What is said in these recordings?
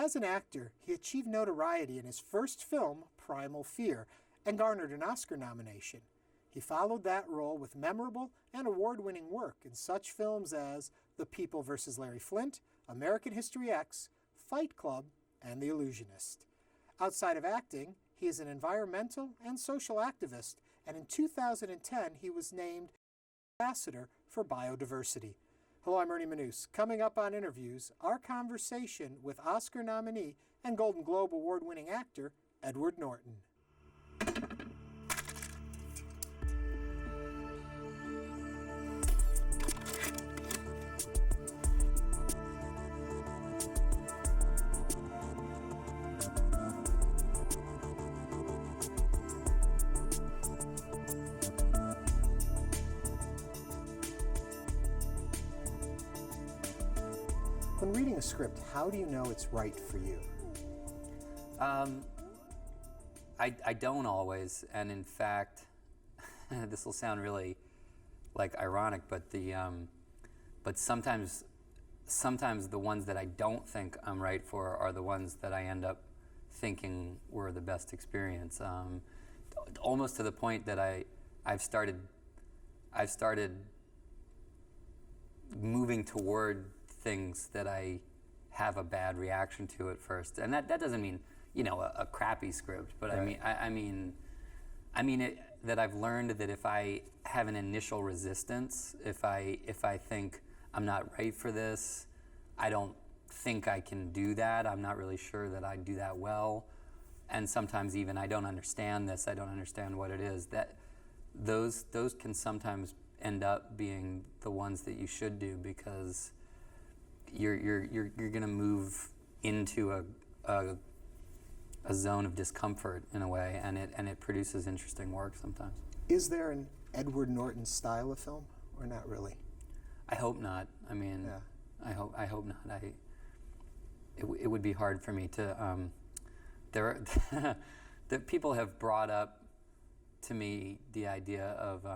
As an actor, he achieved notoriety in his first film, Primal Fear, and garnered an Oscar nomination. He followed that role with memorable and award-winning work in such films as The People vs. Larry Flynt, American History X, Fight Club, and The Illusionist. Outside of acting, he is an environmental and social activist, and in 2010 he was named Ambassador for Biodiversity. Hello, I'm Ernie Manouse. Coming up on Interviews, our conversation with Oscar nominee and Golden Globe award-winning actor Edward Norton. When reading a script, how do you know it's right for you? I don't always, and in fact, this will sound really like ironic, but sometimes the ones that I don't think I'm right for are the ones that I end up thinking were the best experience. Almost to the point that I've started moving toward things that I have a bad reaction to at first, and that doesn't mean a crappy script, but right. I mean that I've learned that if I have an initial resistance, if I think I'm not right for this, I don't think I can do that, I'm not really sure that I do that well, and sometimes even I don't understand this, I don't understand what it is, that those can sometimes end up being the ones that you should do, because you're going to move into a zone of discomfort in a way, and it produces interesting work sometimes. Is there an Edward Norton style of film, or not really? I hope not. I mean, yeah. I hope not. It would be hard for me to. That people have brought up to me the idea of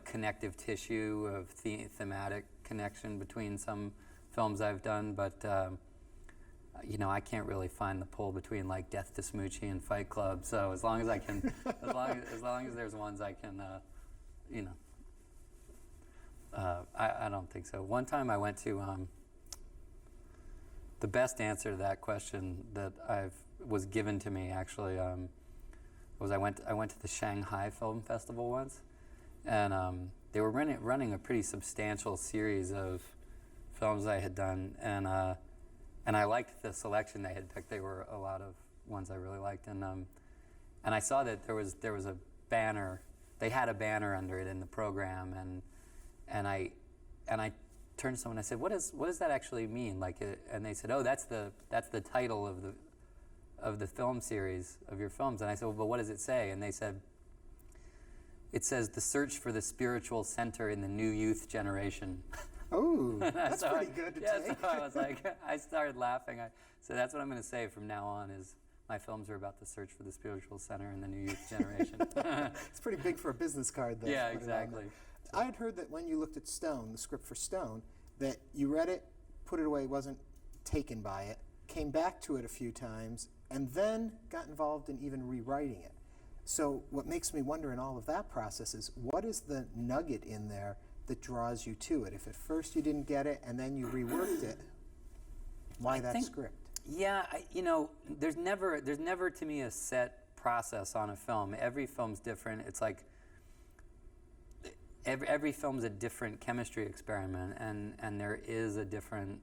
connective tissue, of thematic connection between some films I've done, but I can't really find the pull between like Death to Smoochie and Fight Club. So as long as I can, as long as there's ones I can, I don't think so. One time I went to the best answer to that question that was given to me actually was I went to the Shanghai Film Festival once, and they were running a pretty substantial series of films I had done, and I liked the selection they had picked. They were a lot of ones I really liked, and I saw that there was a banner. They had a banner under it in the program, and I turned to someone. I said, "What does that actually mean?" And they said, "Oh, that's the title of the film series of your films." And I said, "Well, but what does it say?" And they said, "It says the search for the spiritual center in the new youth generation." Oh, that's pretty good to take. So I was like, I started laughing. So that's what I'm going to say from now on is my films are about the search for the spiritual center in the new youth generation. It's pretty big for a business card, though. Yeah, exactly. I had heard that when you looked at Stone, the script for Stone, that you read it, put it away, wasn't taken by it, came back to it a few times, and then got involved in even rewriting it. So what makes me wonder in all of that process is, what is the nugget in there that draws you to it? If at first you didn't get it and then you reworked it, why that script? Yeah, there's never to me a set process on a film. Every film's different. It's like every film's a different chemistry experiment, and there is a different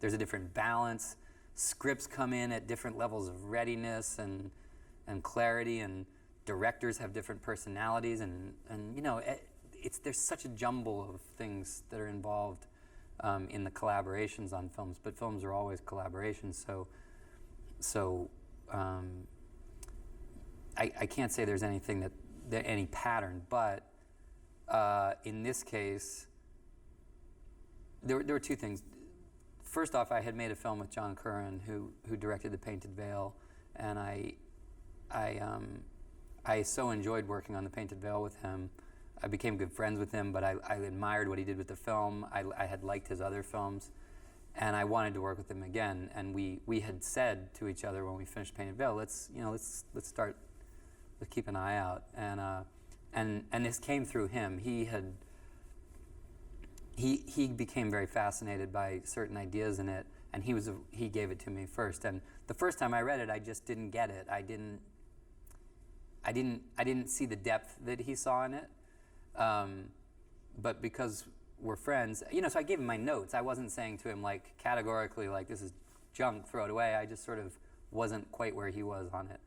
there's a different balance. Scripts come in at different levels of readiness and clarity, and directors have different personalities, and there's such a jumble of things that are involved in the collaborations on films, but films are always collaborations, so I can't say there's anything any pattern, but in this case there were two things. First off, I had made a film with John Curran, who directed The Painted Veil, and I so enjoyed working on The Painted Veil with him. I became good friends with him, but I admired what he did with the film. I had liked his other films, and I wanted to work with him again. And we had said to each other when we finished Painted Veil, let's keep an eye out. And this came through him. He became very fascinated by certain ideas in it, and he gave it to me first. And the first time I read it, I just didn't get it. I didn't see the depth that he saw in it. But because we're friends, so I gave him my notes. I wasn't saying to him like categorically like this is junk, throw it away. I just sort of wasn't quite where he was on it,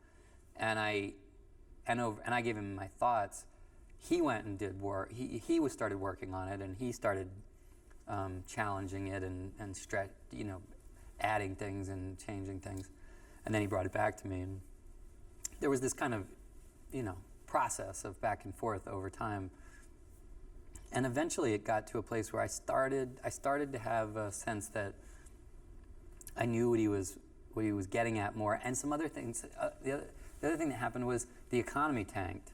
and I gave him my thoughts. He went and did work. He started working on it, and he started challenging it and adding things and changing things, and then he brought it back to me. And there was this kind of process of back and forth over time, and eventually it got to a place where I started to have a sense that I knew what he was getting at more, and some other things. The other thing that happened was the economy tanked.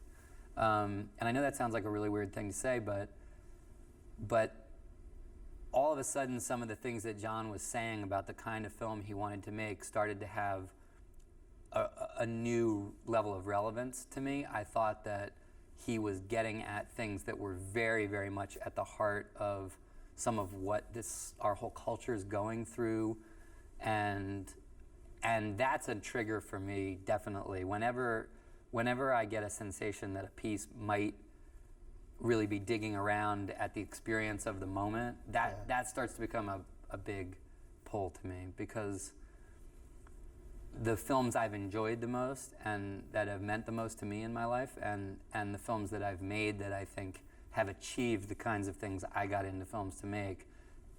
And I know that sounds like a really weird thing to say, but all of a sudden some of the things that John was saying about the kind of film he wanted to make started to have a new level of relevance to me. I thought that he was getting at things that were very, very much at the heart of some of what our whole culture is going through, and that's a trigger for me, definitely. Whenever I get a sensation that a piece might really be digging around at the experience of the moment, that starts to become a big pull to me, because the films I've enjoyed the most and that have meant the most to me in my life, and the films that I've made that I think have achieved the kinds of things I got into films to make,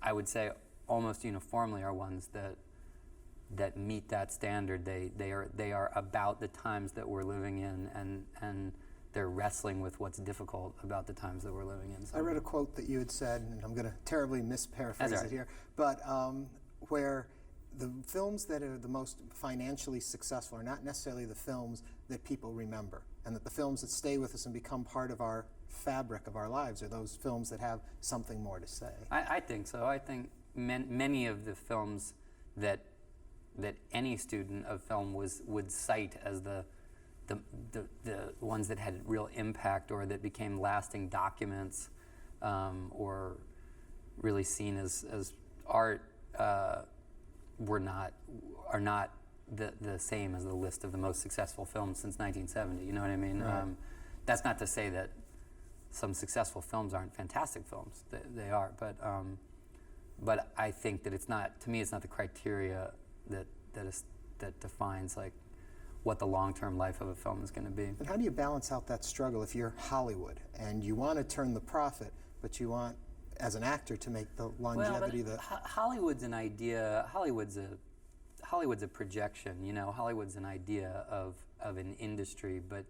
I would say almost uniformly are ones that meet that standard. They are about the times that we're living in, and they're wrestling with what's difficult about the times that we're living in. So I read a quote that you had said, and I'm going to terribly misparaphrase it here, but where the films that are the most financially successful are not necessarily the films that people remember, and that the films that stay with us and become part of our fabric of our lives are those films that have something more to say. I think so. I think many of the films that any student of film would cite as the ones that had real impact or that became lasting documents, or really seen as art, are not the same as the list of the most successful films since 1970. You know what I mean? Right. That's not to say that some successful films aren't fantastic films. They are, but I think that it's not. To me, it's not the criteria that defines like what the long-term life of a film is going to be. And how do you balance out that struggle if you're Hollywood and you want to turn the profit, but you want, as an actor, to make the longevity? Well, Hollywood's an idea. Hollywood's a projection. Hollywood's an idea of an industry, but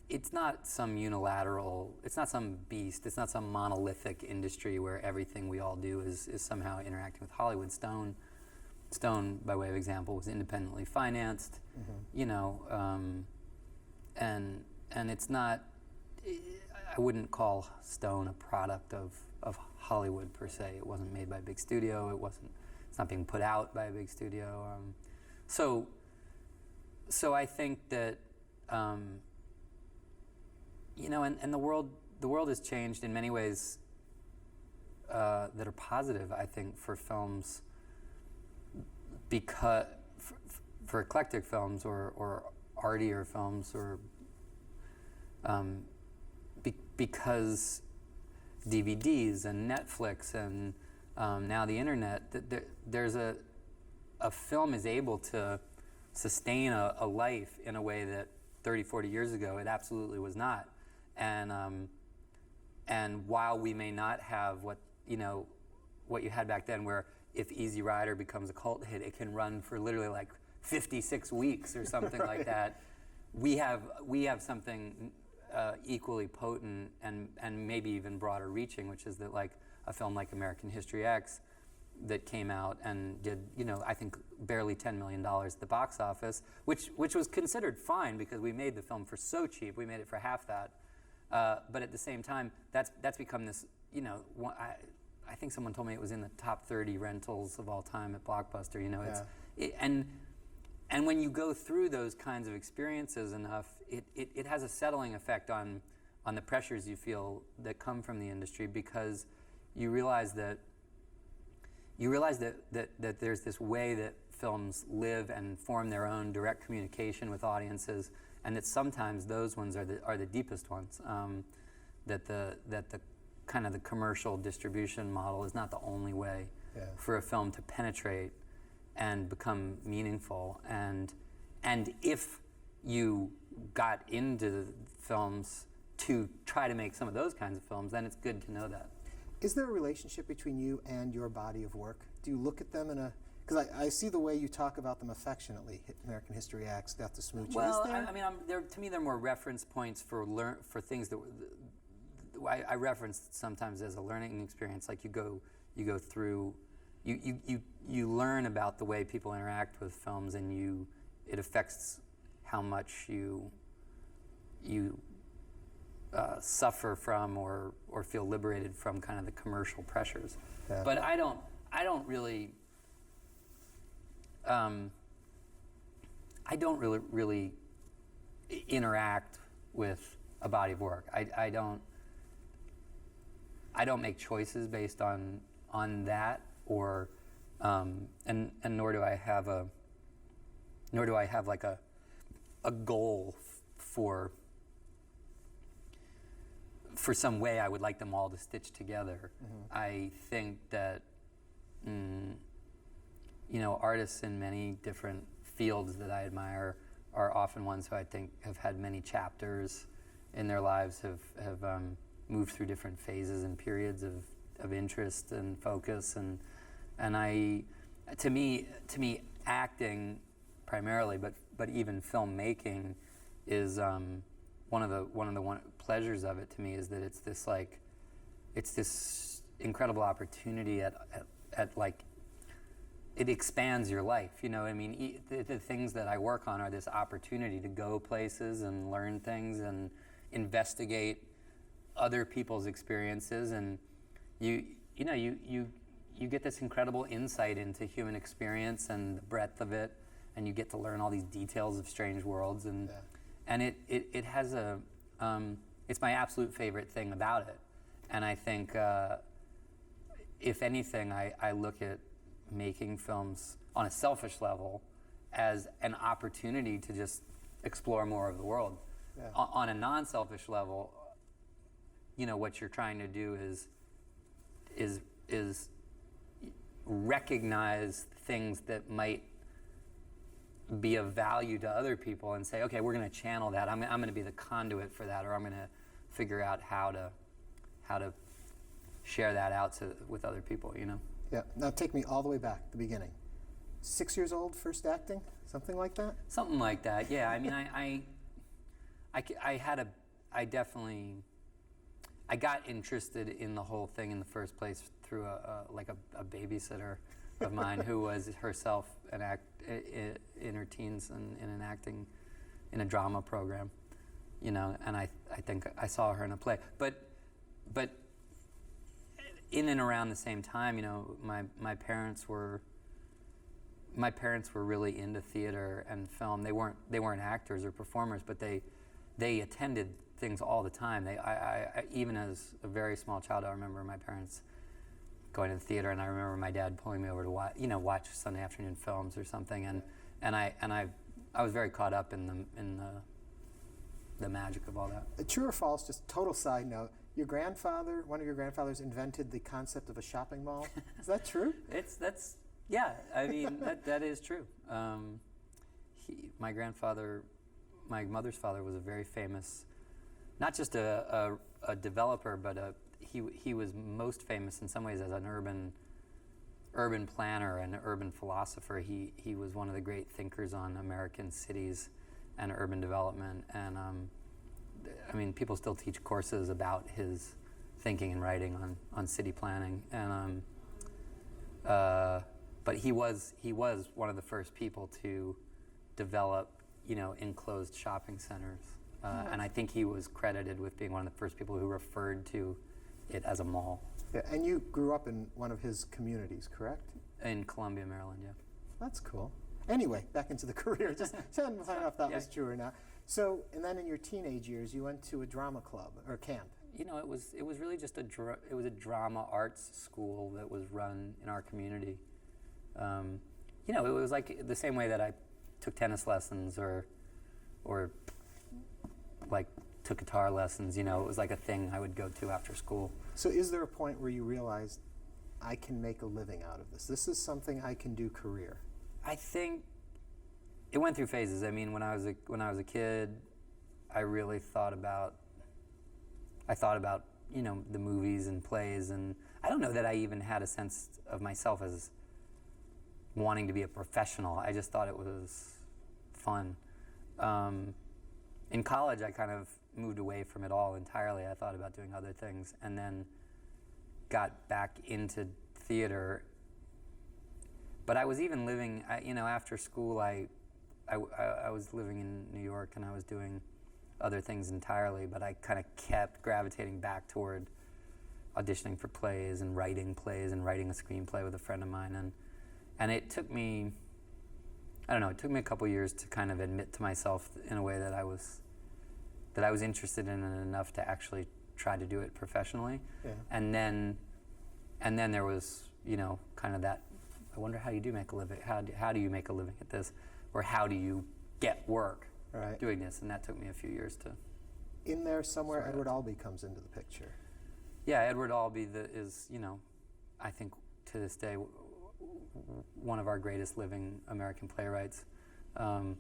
it's not some unilateral. It's not some beast. It's not some monolithic industry where everything we all do is somehow interacting with Hollywood. Stone, by way of example, was independently financed, and it's not. I wouldn't call Stone a product of Hollywood per se. It wasn't made by a big studio. It's not being put out by a big studio. So I think that and the world has changed in many ways that are positive, I think, for films. Because for eclectic films or artier films, or because DVDs and Netflix and now the internet, there's a film is able to sustain a life in a way that 30, 40 years ago it absolutely was not. And while we may not have what you had back then, where if Easy Rider becomes a cult hit, it can run for literally like 56 weeks or something right. like that. We have something equally potent and maybe even broader reaching, which is that like a film like American History X that came out and did, I think barely $10 million at the box office, which was considered fine because we made the film for so cheap. We made it for half that. But at the same time, that's become this, I think someone told me it was in the top 30 rentals of all time at Blockbuster. You know, and when you go through those kinds of experiences enough, it has a settling effect on the pressures you feel that come from the industry, because you realize that there's this way that films live and form their own direct communication with audiences, and that sometimes those ones are the deepest ones. That the kind of the commercial distribution model is not the only way for a film to penetrate and become meaningful. And if you got into films to try to make some of those kinds of films, then it's good to know that. Is there a relationship between you and your body of work? Do you look at them in a... Because I see the way you talk about them affectionately, American History X, Death to Smooching. Well, I mean, to me, they're more reference points for things that I reference sometimes as a learning experience. Like you go through, you learn about the way people interact with films, and it affects how much you suffer from or feel liberated from kind of the commercial pressures. Yeah. But I don't really interact with a body of work. I don't make choices based on that, or and nor do I have like a goal for some way I would like them all to stitch together. Mm-hmm. I think that artists in many different fields that I admire are often ones who I think have had many chapters in their lives, have moved through different phases and periods of interest and focus, and to me acting primarily, but even filmmaking is one of the pleasures of it to me is that it's this incredible opportunity at like, it expands your life. You know, I mean, the things that I work on are this opportunity to go places and learn things and investigate other people's experiences, and you get this incredible insight into human experience and the breadth of it, and you get to learn all these details of strange worlds, and it has it's my absolute favorite thing about it. And I think if anything, I look at making films on a selfish level as an opportunity to just explore more of the world. Yeah. On a non-selfish level, what you're trying to do is recognize things that might be of value to other people and say, okay, we're going to channel that. I'm going to be the conduit for that, or I'm going to figure out how to share that out with other people. Yeah. Now take me all the way back, the beginning. 6 years old, first acting, something like that. Something like that. Yeah. I mean, I got interested in the whole thing in the first place through a babysitter of mine who was herself in her teens and in a drama program, and I think I saw her in a play, but in and around the same time, my parents were really into theater and film. They weren't actors or performers, but they attended things all the time. I even as a very small child, I remember my parents going to the theater, and I remember my dad pulling me over to watch Sunday afternoon films or something, and I was very caught up in the magic of all that. True or false? Just total side note. One of your grandfathers invented the concept of a shopping mall. Is that true? Yeah. I mean, that is true. My grandfather, my mother's father, was a very famous, not just a developer, but he was most famous in some ways as an urban planner and urban philosopher. He was one of the great thinkers on American cities and urban development, and I mean, people still teach courses about his thinking and writing on city planning, and but he was one of the first people to develop enclosed shopping centers, and I think he was credited with being one of the first people who referred to it as a mall. Yeah, and you grew up in one of his communities, correct? In Columbia, Maryland, yeah. That's cool. Anyway, back into the career. Just trying to find out if that was true or not. So, and then in your teenage years, you went to a drama club or camp. You know, it was really just it was a drama arts school that was run in our community. You know, it was like the same way that I took tennis lessons or like took guitar lessons. You know, it was like a thing I would go to after school. So is there a point where you realized, I can make a living out of this? This is something I can do career. I think it went through phases. I mean, when I was a kid, I really thought about you know, the movies and plays, and I don't know that I even had a sense of myself as wanting to be a professional. I just thought it was fun. In college, I kind of moved away from it all entirely. I thought about doing other things, and then got back into theater. But I was even living, you know, after school, I was living in New York, and I was doing other things entirely, but I kind of kept gravitating back toward auditioning for plays and writing a screenplay with a friend of mine. And it took me, I don't know, it took me a couple years to kind of admit to myself in a way that I was interested in it enough to actually try to do it professionally. Yeah. And then there was, you know, kind of that, I wonder how you do make a living, how do you make a living at this, or how do you get work doing this? And that took me a few years to. In there somewhere, Edward Albee comes into the picture. Yeah, Edward Albee is, you know, I think to this day, one of our greatest living American playwrights. I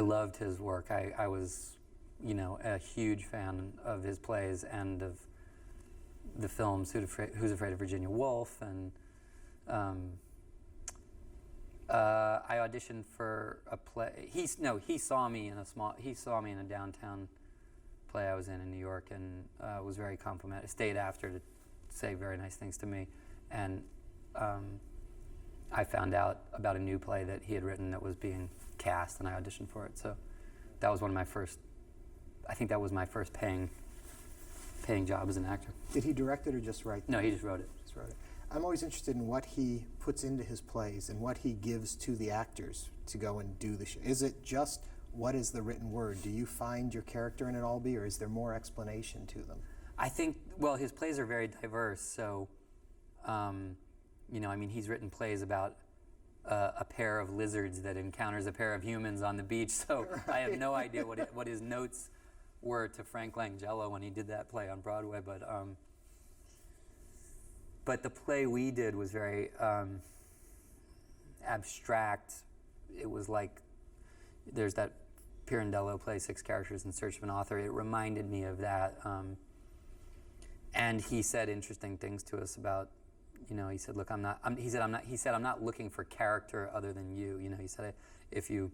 loved his work. I was, you know, a huge fan of his plays and of the films Who's Afraid of Virginia Woolf, and I auditioned for a play. He saw me in a downtown play I was in New York, and was very complimentary. Stayed after to say very nice things to me, and I found out about a new play that he had written that was being cast, and I auditioned for it. So that was one of my first. I think that was my first paying job as an actor. Did he direct it or just write it? No, he just wrote it. Just wrote it. I'm always interested in what he puts into his plays and what he gives to the actors to go and do the show. Is it just what is the written word? Do you find your character in it, Albee, or is there more explanation to them? I think, well, his plays are very diverse. So, you know, I mean, he's written plays about a pair of lizards that encounters a pair of humans on the beach. So I have no idea what his notes were to Frank Langella when he did that play on Broadway. But the play we did was very abstract. It was like, there's that Pirandello play, 6 Characters in Search of an Author. It reminded me of that. And he said interesting things to us about, you know, he said, look, I'm not looking for character other than you. You know, he said, if you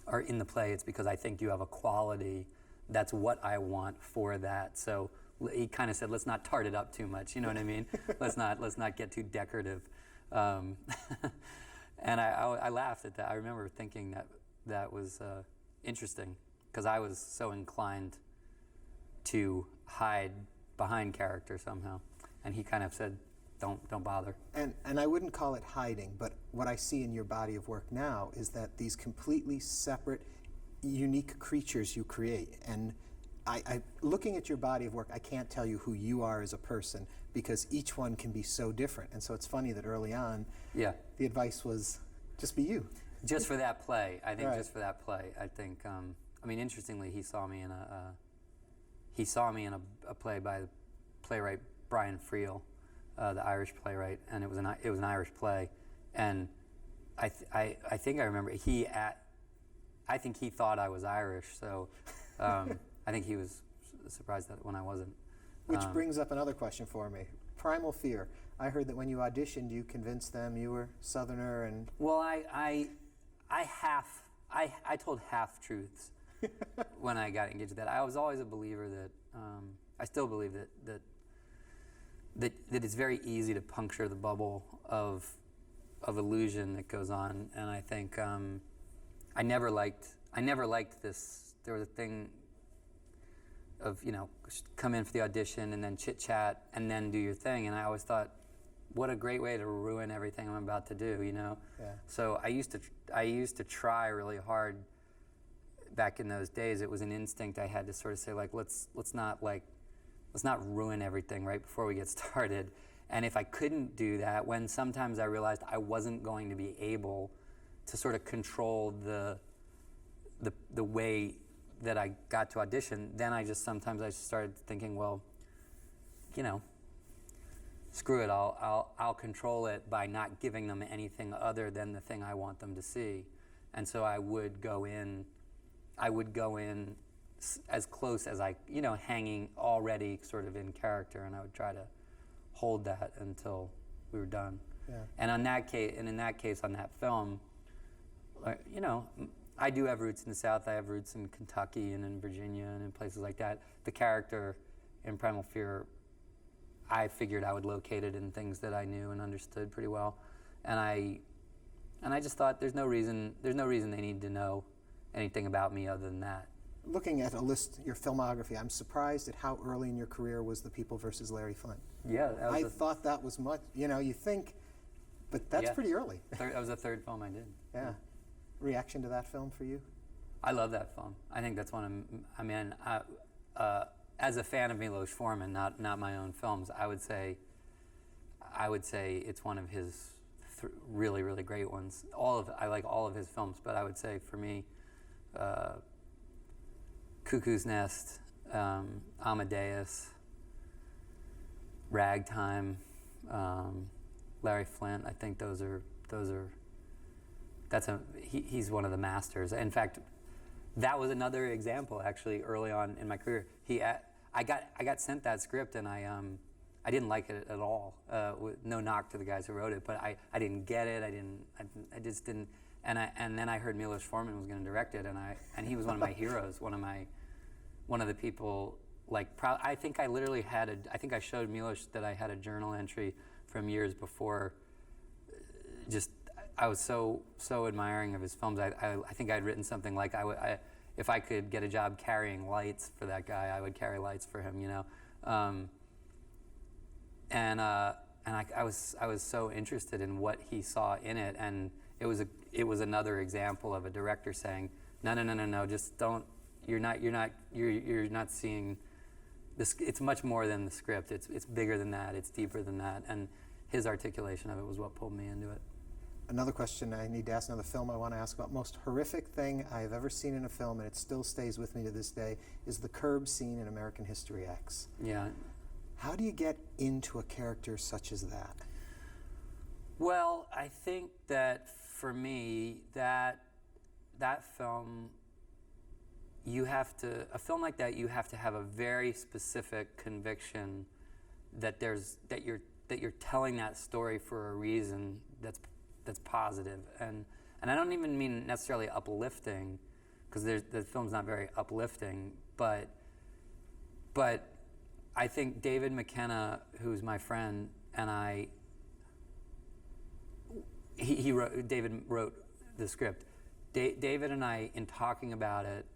are in the play, it's because I think you have a quality. That's what I want for that. So he kind of said, let's not tart it up too much. You know what I mean? let's not get too decorative. And I laughed at that. I remember thinking that was interesting, because I was so inclined to hide behind character somehow. And he kind of said, don't bother. And I wouldn't call it hiding, but what I see in your body of work now is that these completely separate, unique creatures you create. And I looking at your body of work, I can't tell you who you are as a person, because each one can be so different. And so it's funny that early on, the advice was just be you. Just for that play, I think. Just for that play, I think. I mean, interestingly, he saw me in a play by the playwright Brian Friel, the Irish playwright, and it was an Irish play, and I think I remember I think he thought I was Irish, so I think he was surprised that when I wasn't. Which brings up another question for me. Primal Fear. I heard that when you auditioned, you convinced them you were Southerner, and well, I told half truths when I got engaged with that. I was always a believer that I still believe that it's very easy to puncture the bubble of illusion that goes on, and I think I never liked this. There was a thing come in for the audition and then chit chat and then do your thing. And I always thought, what a great way to ruin everything I'm about to do, Yeah. So I used to try really hard back in those days. It was an instinct I had to sort of say, like, let's not ruin everything right before we get started. And if I couldn't do that, when sometimes I realized I wasn't going to be able to sort of control the way that I got to audition, then I started thinking, well, screw it, I'll control it by not giving them anything other than the thing I want them to see. And so I would go in as close as hanging already sort of in character, and I would try to hold that until we were done. Yeah. And in that case, on that film, I do have roots in the South. I have roots in Kentucky and in Virginia and in places like that. The character in Primal Fear, I figured I would locate it in things that I knew and understood pretty well, and I just thought there's no reason they need to know anything about me other than that. Looking at your filmography, I'm surprised at how early in your career was The People versus Larry Flint. Yeah, I thought that was much. You think, but that's pretty early. That was the third film I did. Yeah. Reaction to that film for you? I love that film. I think that's one of. As a fan of Milos Forman, not my own films, I would say it's one of his really, really great ones. I like all of his films, but I would say for me, Cuckoo's Nest, Amadeus, Ragtime, Larry Flint. I think he's one of the masters. In fact, that was another example actually early on in my career. I got sent that script and I didn't like it at all. No knock to the guys who wrote it, but I didn't get it. I just didn't. And then I heard Milos Forman was going to direct it, and he was one of my heroes. One of the people. I think I showed Milos that I had a journal entry from years before. I was so admiring of his films. I think I'd written something like if I could get a job carrying lights for that guy, I would carry lights for him, And I was so interested in what he saw in it, and it was another example of a director saying, no, just don't. You're not seeing this. It's much more than the script. It's bigger than that. It's deeper than that. And his articulation of it was what pulled me into it. Another question I need to ask, another film I want to ask about. Most horrific thing I've ever seen in a film, and it still stays with me to this day, is the curb scene in American History X. Yeah. How do you get into a character such as that? Well, I think that for me, that film, a film like that, you have to have a very specific conviction that you're telling that story for a reason that's positive, and I don't even mean necessarily uplifting, because the film's not very uplifting, but I think David McKenna, who's my friend, and David wrote the script. David and I, in talking about it,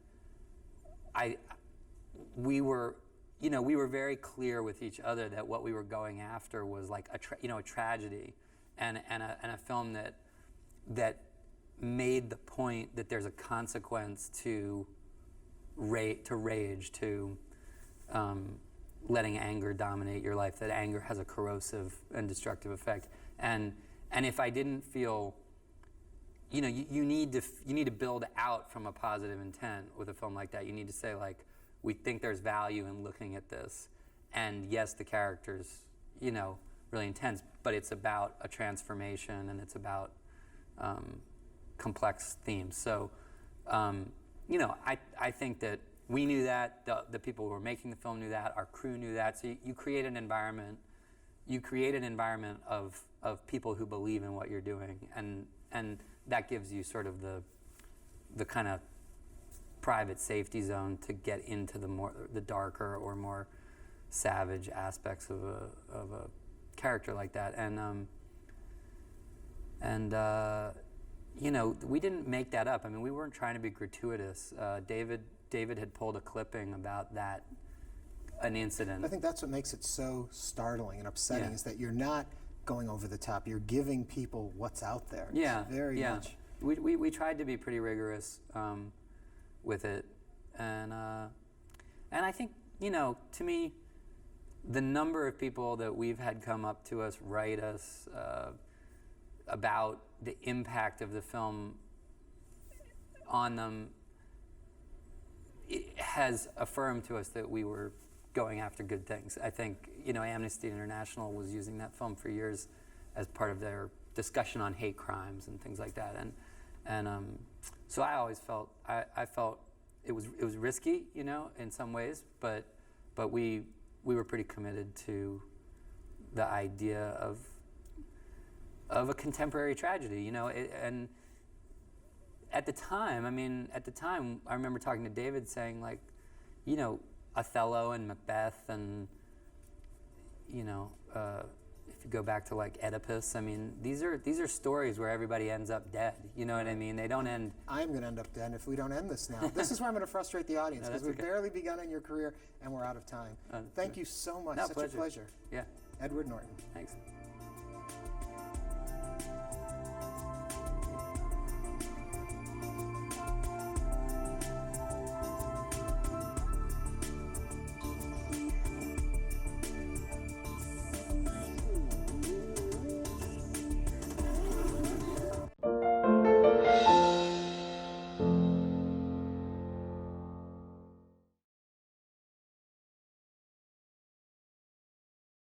we were very clear with each other that what we were going after was like a tragedy, and a film that made the point that there's a consequence to rage, to letting anger dominate your life. That anger has a corrosive and destructive effect, and if I didn't feel, you need to build out from a positive intent with a film like that. You need to say, like, we think there's value in looking at this, and yes, the character's really intense, but it's about a transformation and it's about complex themes. So I think that we knew that, the people who were making the film knew that, our crew knew that. So you create an environment of people who believe in what you're doing, and that gives you sort of the kind of private safety zone to get into the darker or more savage aspects of a character like that. We didn't make that up. I mean, we weren't trying to be gratuitous. David had pulled a clipping about that an incident. I think that's what makes it so startling and upsetting, is that you're not going over the top. You're giving people what's out there. Yeah, It's very much. We tried to be pretty rigorous with it, and I think, you know, to me, the number of people that we've had come up to us, write us about the impact of the film on them, it has affirmed to us that we were going after good things. I think, you know, Amnesty International was using that film for years as part of their discussion on hate crimes and things like that, and so I always felt I felt it was risky, you know, in some ways, but we were pretty committed to the idea of a contemporary tragedy, you know, and at the time, I remember talking to David saying, like, you know, Othello and Macbeth, and, you know, if you go back to like Oedipus, I mean, these are stories where everybody ends up dead. You know what I mean? They don't end. I'm going to end up dead if we don't end this now. This is where I'm going to frustrate the audience, because we've barely begun in your career and we're out of time. Thank you so much. No, Such pleasure. a pleasure. Yeah. Edward Norton. Thanks.